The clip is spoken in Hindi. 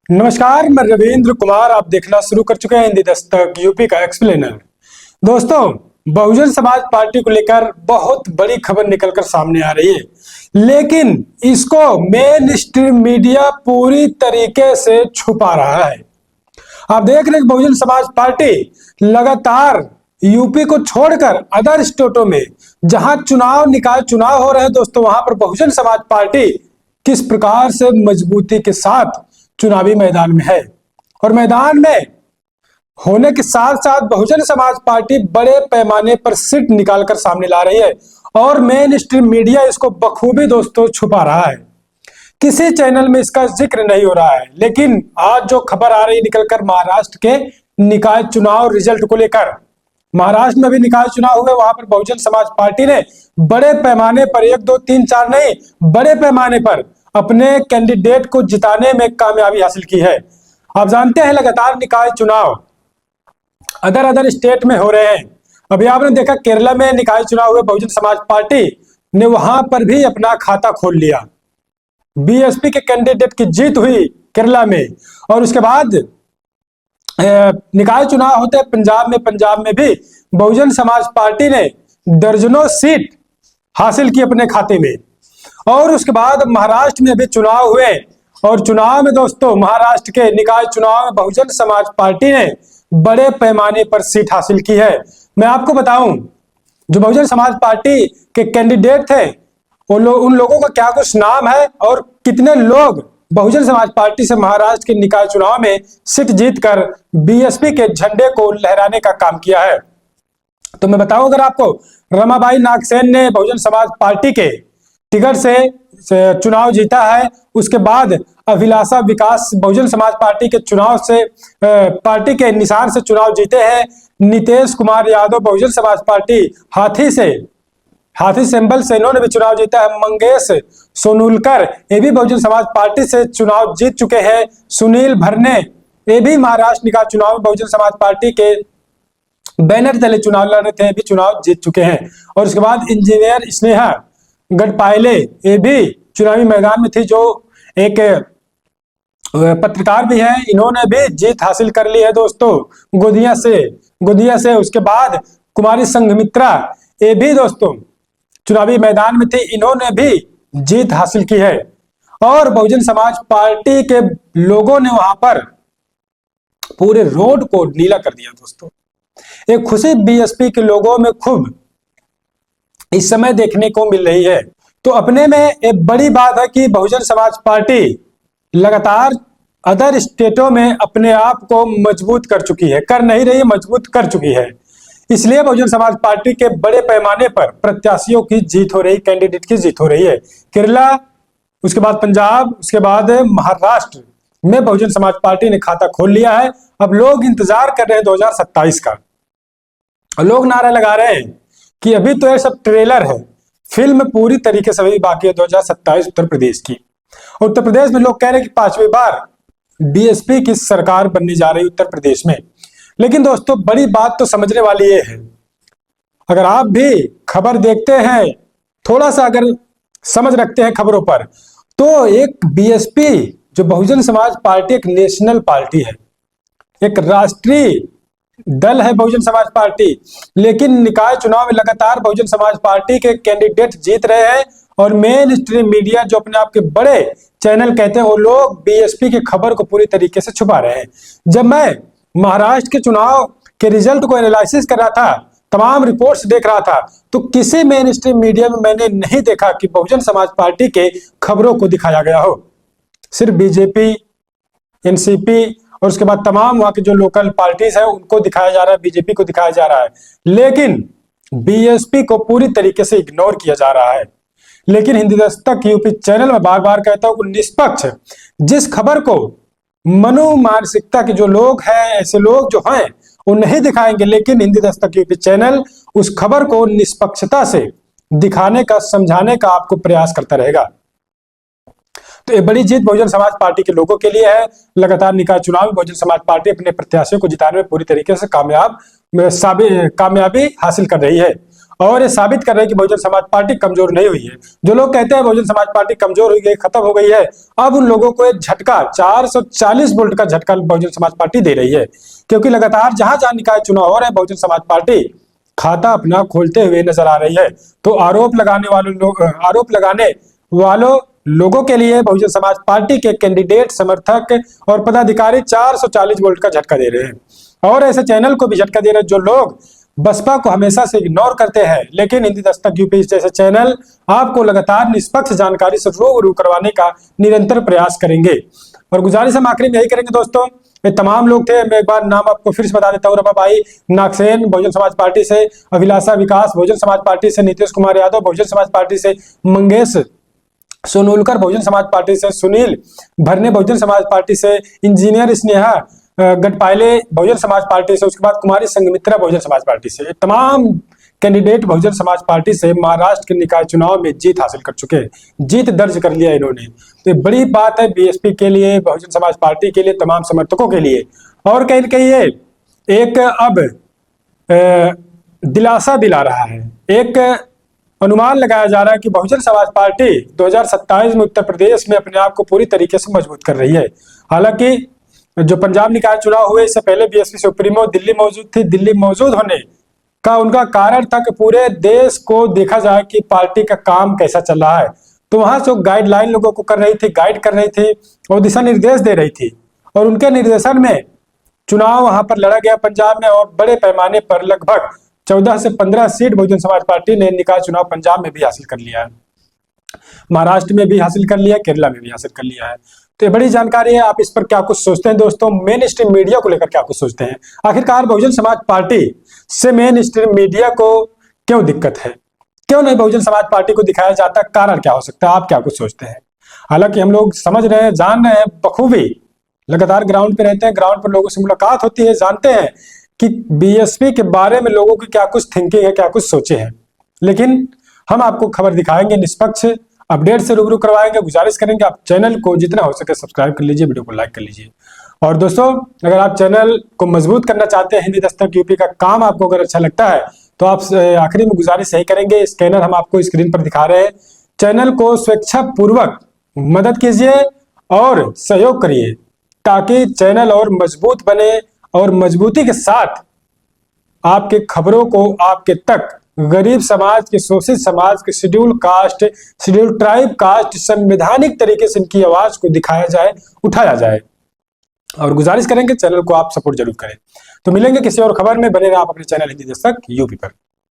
नमस्कार, मैं रविंद्र कुमार। आप देखना शुरू कर चुके हैं हिंदी दस्तक यूपी का एक्सप्लेनर। दोस्तों, बहुजन समाज पार्टी को लेकर बहुत बड़ी खबर निकलकर सामने आ रही है, लेकिन इसको मेन स्ट्रीम मीडिया पूरी तरीके से छुपा रहा है। आप देख रहे हैं बहुजन समाज पार्टी लगातार यूपी को छोड़कर अदर स्टेटों में जहां निकाय चुनाव हो रहे हैं दोस्तों, वहां पर बहुजन समाज पार्टी किस प्रकार से मजबूती के साथ चुनावी मैदान में है। और मैदान में होने के साथ साथ बहुजन समाज पार्टी बड़े पैमाने पर सीट निकालकर सामने ला रही है और मेन स्ट्रीम मीडिया इसको बखूबी दोस्तों छुपा रहा है। किसी चैनल में इसका जिक्र नहीं हो रहा है, लेकिन आज जो खबर आ रही निकलकर महाराष्ट्र के निकाय चुनाव रिजल्ट को लेकर, महाराष्ट्र में भी निकाय चुनाव हुए, वहां पर बहुजन समाज पार्टी ने बड़े पैमाने पर 1 2 3 4 नहीं, बड़े पैमाने पर अपने कैंडिडेट को जिताने में कामयाबी हासिल की है। आप जानते हैं लगातार निकाय चुनाव अदर स्टेट में हो रहे हैं। अभी आपने देखा केरला में निकाय चुनाव हुए, बहुजन समाज पार्टी ने वहां पर भी अपना खाता खोल लिया। बीएसपी के कैंडिडेट की जीत हुई केरला में। और उसके बाद निकाय चुनाव होते हैं पंजाब में भी बहुजन समाज पार्टी ने दर्जनों सीट हासिल की अपने खाते में। और उसके बाद महाराष्ट्र में भी चुनाव हुए और चुनाव में दोस्तों, महाराष्ट्र के निकाय चुनाव में बहुजन समाज पार्टी ने बड़े पैमाने पर सीट हासिल की है। मैं आपको बताऊं, जो बहुजन समाज पार्टी के कैंडिडेट थे उन लोगों का क्या कुछ नाम है और कितने लोग बहुजन समाज पार्टी से महाराष्ट्र के निकाय चुनाव में सीट जीतकर बीएसपी के झंडे को लहराने का काम किया है। तो मैं बताऊं अगर आपको, रमाबाई नागसेन ने बहुजन समाज पार्टी के टिकट से चुनाव जीता है। उसके बाद अभिलाषा विकास बहुजन समाज पार्टी के चुनाव से पार्टी के निशान से चुनाव जीते हैं। नीतीश कुमार यादव बहुजन समाज पार्टी हाथी सिंबल से इन्होंने भी चुनाव जीता है। मंगेश सोनुलकर ये भी बहुजन समाज पार्टी से चुनाव जीत चुके हैं। सुनील भरने ये भी महाराष्ट्र निकाय चुनाव में बहुजन समाज पार्टी के बैनर तले चुनाव लड़ रहे थे, भी चुनाव जीत चुके हैं। और उसके बाद इंजीनियर स्नेहा गढ़पाले ये भी चुनावी मैदान में थी, जो एक पत्रकार भी है, इन्होंने भी जीत हासिल कर ली है दोस्तों गोदिया से। उसके बाद कुमारी संघमित्रा ये भी दोस्तों चुनावी मैदान में थी, इन्होंने भी जीत हासिल की है। और बहुजन समाज पार्टी के लोगों ने वहां पर पूरे रोड को नीला कर दिया दोस्तों। एक खुशी बीएसपी के लोगों में खूब इस समय देखने को मिल रही है। तो अपने में एक बड़ी बात है कि बहुजन समाज पार्टी लगातार अदर स्टेटों में अपने आप को मजबूत कर चुकी है, कर नहीं रही है, मजबूत कर चुकी है। इसलिए बहुजन समाज पार्टी के बड़े पैमाने पर प्रत्याशियों की जीत हो रही, कैंडिडेट की जीत हो रही है। केरला, उसके बाद पंजाब, उसके बाद महाराष्ट्र में बहुजन समाज पार्टी ने खाता खोल लिया है। अब लोग इंतजार कर रहे हैं 2027 का। लोग नारा लगा रहे हैं कि अभी तो ये सब ट्रेलर है, फिल्म पूरी तरीके से अभी बाकी है 2027 उत्तर प्रदेश की। उत्तर प्रदेश में लोग कह रहे हैं कि 5वीं बार बीएसपी की सरकार बनने जा रही है उत्तर प्रदेश में। लेकिन दोस्तों, बड़ी बात तो समझने वाली ये है, अगर आप भी खबर देखते हैं, थोड़ा सा अगर समझ रखते हैं खबरों पर, तो एक बीएसपी जो बहुजन समाज पार्टी एक नेशनल पार्टी है, एक राष्ट्रीय दल है बहुजन समाज पार्टी। लेकिन निकाय चुनाव में लगातार बहुजन समाज पार्टी के कैंडिडेट जीत रहे हैं और मेन स्ट्रीम मीडिया जो अपने आप के बड़े चैनल कहते हैं, वो लोग बीएसपी की खबर को पूरी तरीके से छुपा रहे हैं। जब मैं महाराष्ट्र के चुनाव के रिजल्ट को एनालिसिस कर रहा था, तमाम रिपोर्ट्स देख रहा था, तो किसी मेन स्ट्रीम मीडिया में मैंने नहीं देखा कि बहुजन समाज पार्टी के खबरों को दिखाया गया हो। सिर्फ बीजेपी, एनसीपी और उसके बाद तमाम वहां की जो लोकल पार्टीज है उनको दिखाया जा रहा है, बीजेपी को दिखाया जा रहा है, लेकिन बीएसपी को पूरी तरीके से इग्नोर किया जा रहा है। लेकिन हिंदी दस्तक यूपी चैनल में बार बार कहता हूं, निष्पक्ष जिस खबर को मनु मानसिकता के जो लोग हैं, ऐसे लोग जो हैं, वो नहीं दिखाएंगे, लेकिन हिंदी दस्तक यूपी चैनल उस खबर को निष्पक्षता से दिखाने का, समझाने का आपको प्रयास करता रहेगा। तो ये बड़ी जीत बहुजन समाज पार्टी के लोगों के लिए है। लगातार निकाय चुनाव में बहुजन समाज पार्टी अपने प्रत्याशियों को जिताने में पूरी तरीके से कामयाबी हासिल कर रही है। और ये साबित कर रहे हैं कि बहुजन समाज पार्टी कमजोर नहीं हुई है। जो लोग कहते हैं बहुजन समाज पार्टी कमजोर हो गई, खत्म हो गई है, अब उन लोगों को एक झटका 440 वोल्ट का झटका बहुजन समाज पार्टी दे रही है, क्योंकि लगातार जहां जहां निकाय चुनाव हो रहे हैं बहुजन समाज पार्टी खाता अपना खोलते हुए नजर आ रही है। तो आरोप लगाने वालों लोगों के लिए बहुजन समाज पार्टी के कैंडिडेट, समर्थक और पदाधिकारी 440 वोल्ट का झटका दे रहे हैं। और ऐसे चैनल को भी झटका दे रहे हैं जो लोग बसपा को हमेशा से इग्नोर करते हैं, लेकिन हिंदी दस्तक यूपी जैसे चैनल आपको लगातार निष्पक्ष जानकारी से रूबरू करवाने का निरंतर प्रयास करेंगे। और गुजारिश हम आखिरी में यही करेंगे दोस्तों, ये तमाम लोग थे, मैं एक बार नाम आपको फिर से बता देता हूँ। रमाबाई नागसेन बहुजन समाज पार्टी से, अभिलाषा विकास बहुजन समाज पार्टी से, नीतीश कुमार यादव बहुजन समाज पार्टी से, मंगेश सोनुलकर बहुजन समाज पार्टी से, सुनील भरने बहुजन समाज पार्टी से, इंजीनियर स्नेहा गटपायले बहुजन समाज पार्टी से, उसके बाद कुमारी संघमित्रा बहुजन समाज पार्टी से। तमाम कैंडिडेट बहुजन समाज पार्टी से महाराष्ट्र के निकाय चुनाव में जीत हासिल कर चुके हैं, जीत दर्ज कर लिया इन्होंने। तो बड़ी बात है बीएसपी के लिए, बहुजन समाज पार्टी के लिए, तमाम समर्थकों के लिए। और कहीं न कहीं ये एक अब दिलासा दिला रहा है, एक अनुमान लगाया जा रहा है कि बहुजन समाज पार्टी 2027 में उत्तर प्रदेश में अपने आप को पूरी तरीके से मजबूत कर रही है। हालांकि जो पंजाब निकाय चुनाव हुए इससे पहले बीएसपी सुप्रीमो दिल्ली मौजूद थी। दिल्ली मौजूद होने का उनका कारण था कि पूरे देश को देखा जाए कि पार्टी का काम कैसा चल रहा है, तो वहां से गाइडलाइन लोगों को कर रही थी, गाइड कर रही थी और दिशा निर्देश दे रही थी। और उनके निर्देशन में चुनाव वहां पर लड़ा गया पंजाब में, और बड़े पैमाने पर लगभग 14 से 15 सीट बहुजन समाज पार्टी ने निकाय चुनाव पंजाब में भी हासिल कर लिया है, महाराष्ट्र में भी हासिल कर लिया, केरला में भी हासिल कर लिया है। तो ये बड़ी जानकारी है। आप इस पर क्या कुछ सोचते हैं दोस्तों? मेन स्ट्रीम मीडिया को लेकर क्या कुछ सोचते हैं? आखिरकार बहुजन समाज पार्टी से मेन स्ट्रीम मीडिया को क्यों दिक्कत है? क्यों नहीं बहुजन समाज पार्टी को दिखाया जाता? कारण क्या हो सकता है? आप क्या कुछ सोचते हैं? हालांकि हम लोग समझ रहे हैं, जान रहे हैं बखूबी, लगातार ग्राउंड पे रहते हैं, ग्राउंड पर लोगों से मुलाकात होती है, जानते हैं कि बीएसपी के बारे में लोगों की क्या कुछ थिंकिंग है, क्या कुछ सोचे हैं। लेकिन हम आपको खबर दिखाएंगे, निष्पक्ष अपडेट से रूबरू करवाएंगे। गुजारिश करेंगे आप चैनल को जितना हो सके सब्सक्राइब कर लीजिए, वीडियो को लाइक कर लीजिए। और दोस्तों अगर आप चैनल को मजबूत करना चाहते हैं, हिंदी दस्तक यूपी का काम आपको अगर अच्छा लगता है, तो आप आखिरी में गुजारिश यही करेंगे, स्कैनर हम आपको स्क्रीन पर दिखा रहे हैं, चैनल को स्वेच्छा पूर्वक मदद कीजिए और सहयोग करिए, ताकि चैनल और मजबूत बने और मजबूती के साथ आपके खबरों को आपके तक गरीब समाज के, शोषित समाज के, schedule caste, schedule tribe caste, संवैधानिक तरीके से इनकी आवाज को दिखाया जाए, उठाया जाए। और गुजारिश करेंगे चैनल को आप सपोर्ट जरूर करें। तो मिलेंगे किसी और खबर में, बने रहे आप अपने चैनल हिंदी दस्तक यूपी पर।